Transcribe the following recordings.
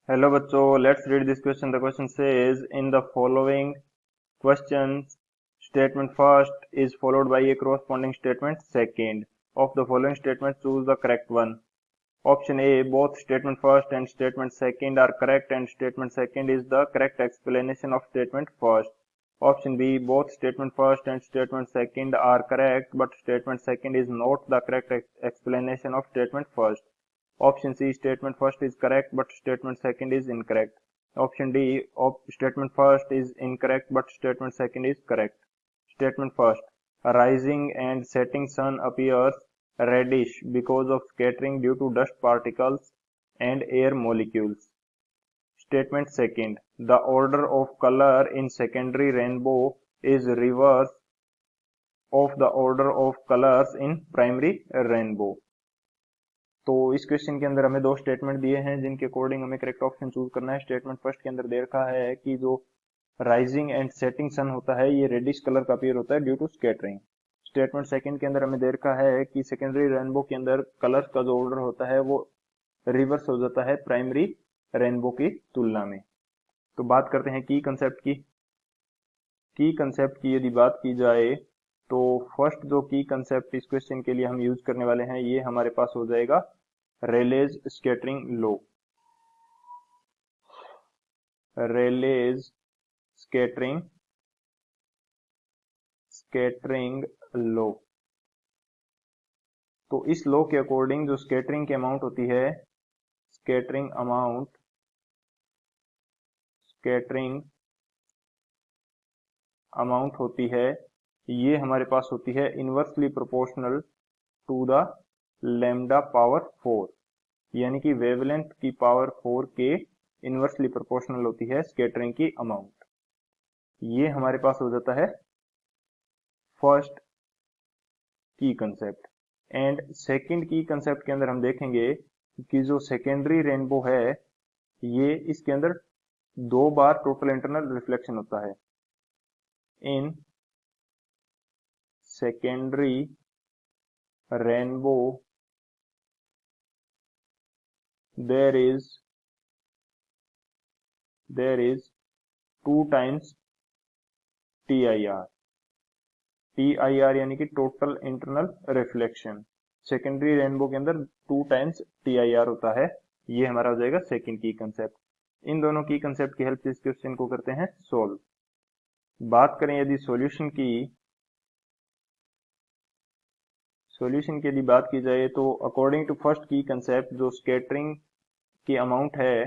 Hello बच्चों, let's read this question. The question says, in the following questions, statement first is followed by a corresponding statement second. Of the following statements, choose the correct one. Option A, both statement first and statement second are correct and statement second is the correct explanation of statement first. Option B, both statement first and statement second are correct but statement second is not the correct explanation of statement first. Option C, statement first is correct but statement second is incorrect. Option D, statement first is incorrect but statement second is correct. Statement first, a rising and setting sun appears reddish because of scattering due to dust particles and air molecules. Statement second, the order of color in secondary rainbow is reverse of the order of colors in primary rainbow. तो इस question के अंदर हमें दो statement दिए हैं जिनके according हमें करेक्ट ऑप्शन चूज करना है। स्टेटमेंट फर्स्ट के अंदर दे रखा है कि जो राइजिंग एंड सेटिंग सन होता है ये रेडिश कलर का अपीयर होता है due to scattering. Statement second के अंदर हमें दे रखा है कि सेकेंडरी रेनबो के अंदर कलर्स का जो ऑर्डर होता है वो रिवर्स हो जाता है प्राइमरी रेनबो की तुलना में। तो बात करते हैं की कंसेप्ट की। की कंसेप्ट की यदि बात की जाए तो फर्स्ट जो की कंसेप्ट इस क्वेश्चन के लिए हम यूज करने वाले हैं ये हमारे पास हो जाएगा Rayleigh's scattering law. Rayleigh's scattering law. तो इस लॉ के अकॉर्डिंग जो स्कैटरिंग की अमाउंट होती है, स्कैटरिंग अमाउंट होती है, ये हमारे पास होती है inversely proportional to the lambda power 4, यानी कि वेवलेंथ की पावर 4 के इनवर्सली प्रोपोर्शनल होती है स्कैटरिंग की अमाउंट। ये हमारे पास हो जाता है फर्स्ट की कंसेप्ट। एंड सेकंड की कंसेप्ट के अंदर हम देखेंगे कि जो सेकेंडरी रेनबो है ये इसके अंदर 2 बार टोटल इंटरनल रिफ्लेक्शन होता है। In secondary rainbow there is 2 times TIR यानी कि total internal reflection. Secondary rainbow के अंदर 2 टाइम्स TIR होता है। ये हमारा हो जाएगा सेकंड की कंसेप्ट। इन दोनों की कंसेप्ट की हेल्प से इस क्वेश्चन को करते हैं सोल्व। बात करें यदि सॉल्यूशन की यदि बात की जाए तो अकॉर्डिंग टू फर्स्ट की कंसेप्ट जो स्कैटरिंग की अमाउंट है,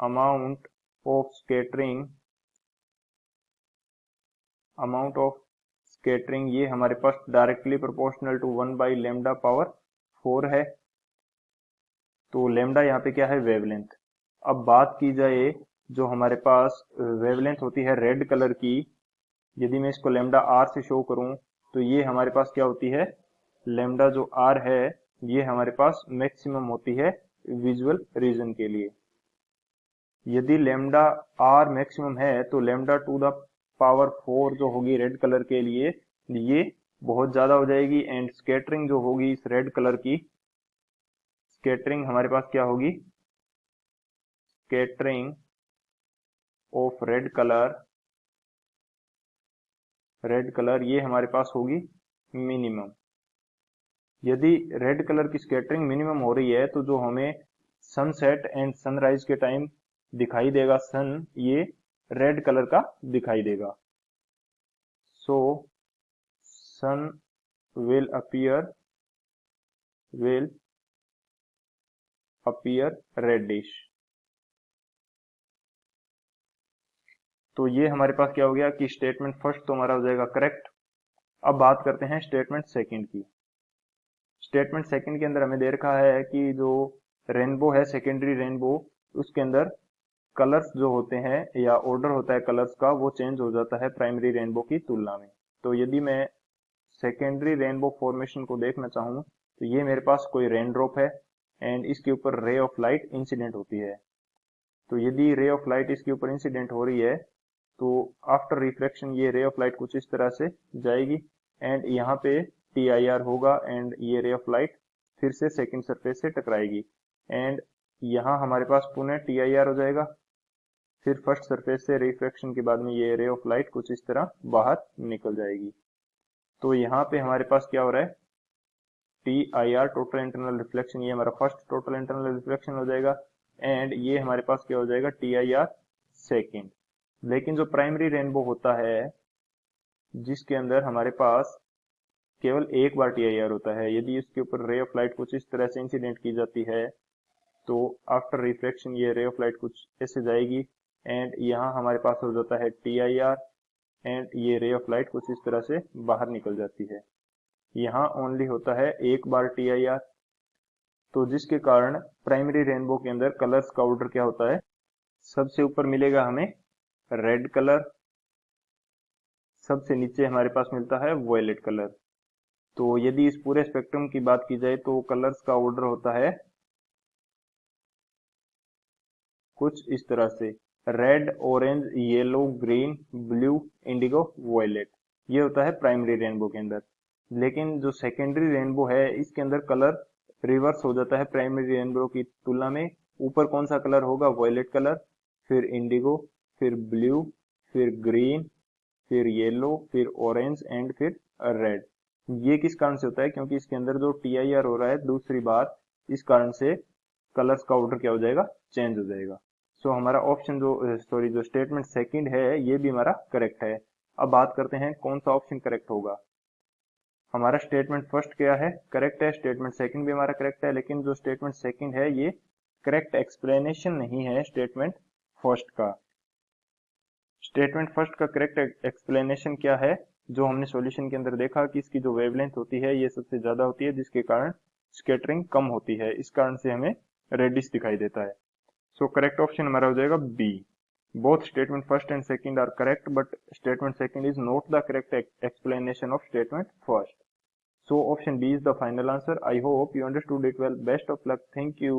अमाउंट ऑफ स्कैटरिंग ये हमारे पास directly proportional to 1 by lambda power 4 है। तो लैम्डा यहाँ पे क्या है, वेवलेंथ। अब बात की जाए जो हमारे पास वेवलेंथ होती है रेड कलर की, यदि मैं इसको लैम्डा आर से शो करूं तो ये हमारे पास क्या होती है, लैम्डा जो आर है ये हमारे पास मैक्सिमम होती है विजुअल रीजन के लिए। यदि लैम्डा आर मैक्सिमम है तो लैम्डा टू द पावर 4 जो होगी रेड कलर के लिए ये बहुत ज्यादा हो जाएगी। एंड स्कैटरिंग जो होगी इस रेड कलर की, स्कैटरिंग हमारे पास क्या होगी, स्कैटरिंग ऑफ रेड कलर ये हमारे पास होगी मिनिमम। यदि रेड कलर की स्कैटरिंग मिनिमम हो रही है तो जो हमें सनसेट एंड सनराइज के टाइम दिखाई देगा सन, ये रेड कलर का दिखाई देगा। सो सन विल appear रेडिश। तो ये हमारे पास क्या हो गया कि स्टेटमेंट फर्स्ट तो हमारा हो जाएगा करेक्ट। अब बात करते हैं स्टेटमेंट सेकंड की। स्टेटमेंट सेकंड के अंदर हमें दे रखा है कि जो रेनबो है, सेकेंडरी रेनबो, उसके अंदर कलर्स जो होते हैं या ऑर्डर होता है कलर्स का वो चेंज हो जाता है प्राइमरी रेनबो की तुलना में। तो यदि मैं सेकेंडरी रेनबो फॉर्मेशन को देखना चाहूँ तो ये मेरे पास कोई रेन ड्रॉप है एंड इसके ऊपर रे ऑफ लाइट इंसिडेंट होती है। तो यदि रे ऑफ लाइट इसके ऊपर इंसिडेंट हो रही है तो आफ्टर रिफ्लेक्शन ये रे ऑफ लाइट कुछ इस तरह से जाएगी एंड यहाँ पे TIR होगा एंड ये रे ऑफ लाइट फिर से सेकंड सरफेस से टकराएगी एंड यहाँ हमारे पास पुनः TIR हो जाएगा, फिर फर्स्ट सरफेस से रिफ्रैक्शन के बाद में ये रे ऑफ लाइट कुछ इस तरह बाहर निकल जाएगी। तो यहाँ पे हमारे पास क्या हो रहा है, TIR टोटल इंटरनल रिफ्लेक्शन, ये हमारा फर्स्ट टोटल इंटरनल रिफ्लेक्शन हो जाएगा, एंड ये हमारे पास क्या हो जाएगा, TIR सेकेंड। लेकिन जो प्राइमरी रेनबो होता है जिसके अंदर हमारे पास केवल एक बार TIR होता है, यदि इसके ऊपर रे ऑफ लाइट कुछ इस तरह से इंसिडेंट की जाती है तो आफ्टर रिफ्लेक्शन ये रे ऑफ लाइट कुछ ऐसे जाएगी एंड यहाँ हमारे पास हो जाता है TIR एंड ये रे ऑफ लाइट कुछ इस तरह से बाहर निकल जाती है। यहाँ ओनली होता है एक बार TIR, तो जिसके कारण प्राइमरी रेनबो के अंदर कलर्स का ऑर्डर क्या होता है, सबसे ऊपर मिलेगा हमें रेड कलर, सबसे नीचे हमारे पास मिलता है वॉयलेट कलर। तो यदि इस पूरे स्पेक्ट्रम की बात की जाए तो कलर्स का ऑर्डर होता है कुछ इस तरह से, red, orange, yellow, green, blue, indigo, violet. ये होता है प्राइमरी रेनबो के अंदर। लेकिन जो सेकेंडरी रेनबो है इसके अंदर कलर रिवर्स हो जाता है प्राइमरी रेनबो की तुलना में। ऊपर कौन सा कलर होगा, वॉयलेट कलर, फिर इंडिगो, फिर ब्लू, फिर ग्रीन, फिर येलो, फिर ऑरेंज एंड फिर रेड। ये किस कारण से होता है, क्योंकि इसके अंदर जो TIR हो रहा है दूसरी बार, इस कारण से कलर्स का ऑर्डर क्या हो जाएगा, चेंज हो जाएगा। सो हमारा ऑप्शन जो स्टेटमेंट सेकंड है ये भी हमारा करेक्ट है। अब बात करते हैं कौन सा ऑप्शन करेक्ट होगा। हमारा स्टेटमेंट फर्स्ट क्या है, करेक्ट है, स्टेटमेंट सेकंड भी हमारा करेक्ट है, लेकिन जो स्टेटमेंट सेकंड है ये करेक्ट एक्सप्लेनेशन नहीं है स्टेटमेंट फर्स्ट का। स्टेटमेंट फर्स्ट का करेक्ट एक्सप्लेनेशन क्या है, जो हमने सॉल्यूशन के अंदर देखा कि इसकी जो वेवलेंथ होती है ये सबसे ज्यादा होती है, जिसके कारण स्कैटरिंग कम होती है, इस कारण से हमें रेडिश दिखाई देता है। सो करेक्ट ऑप्शन हमारा हो जाएगा B. Both statement first and second are correct, but statement second is not the correct explanation of statement first. So option B is the final answer. I hope you understood it well. Best of luck. Thank you.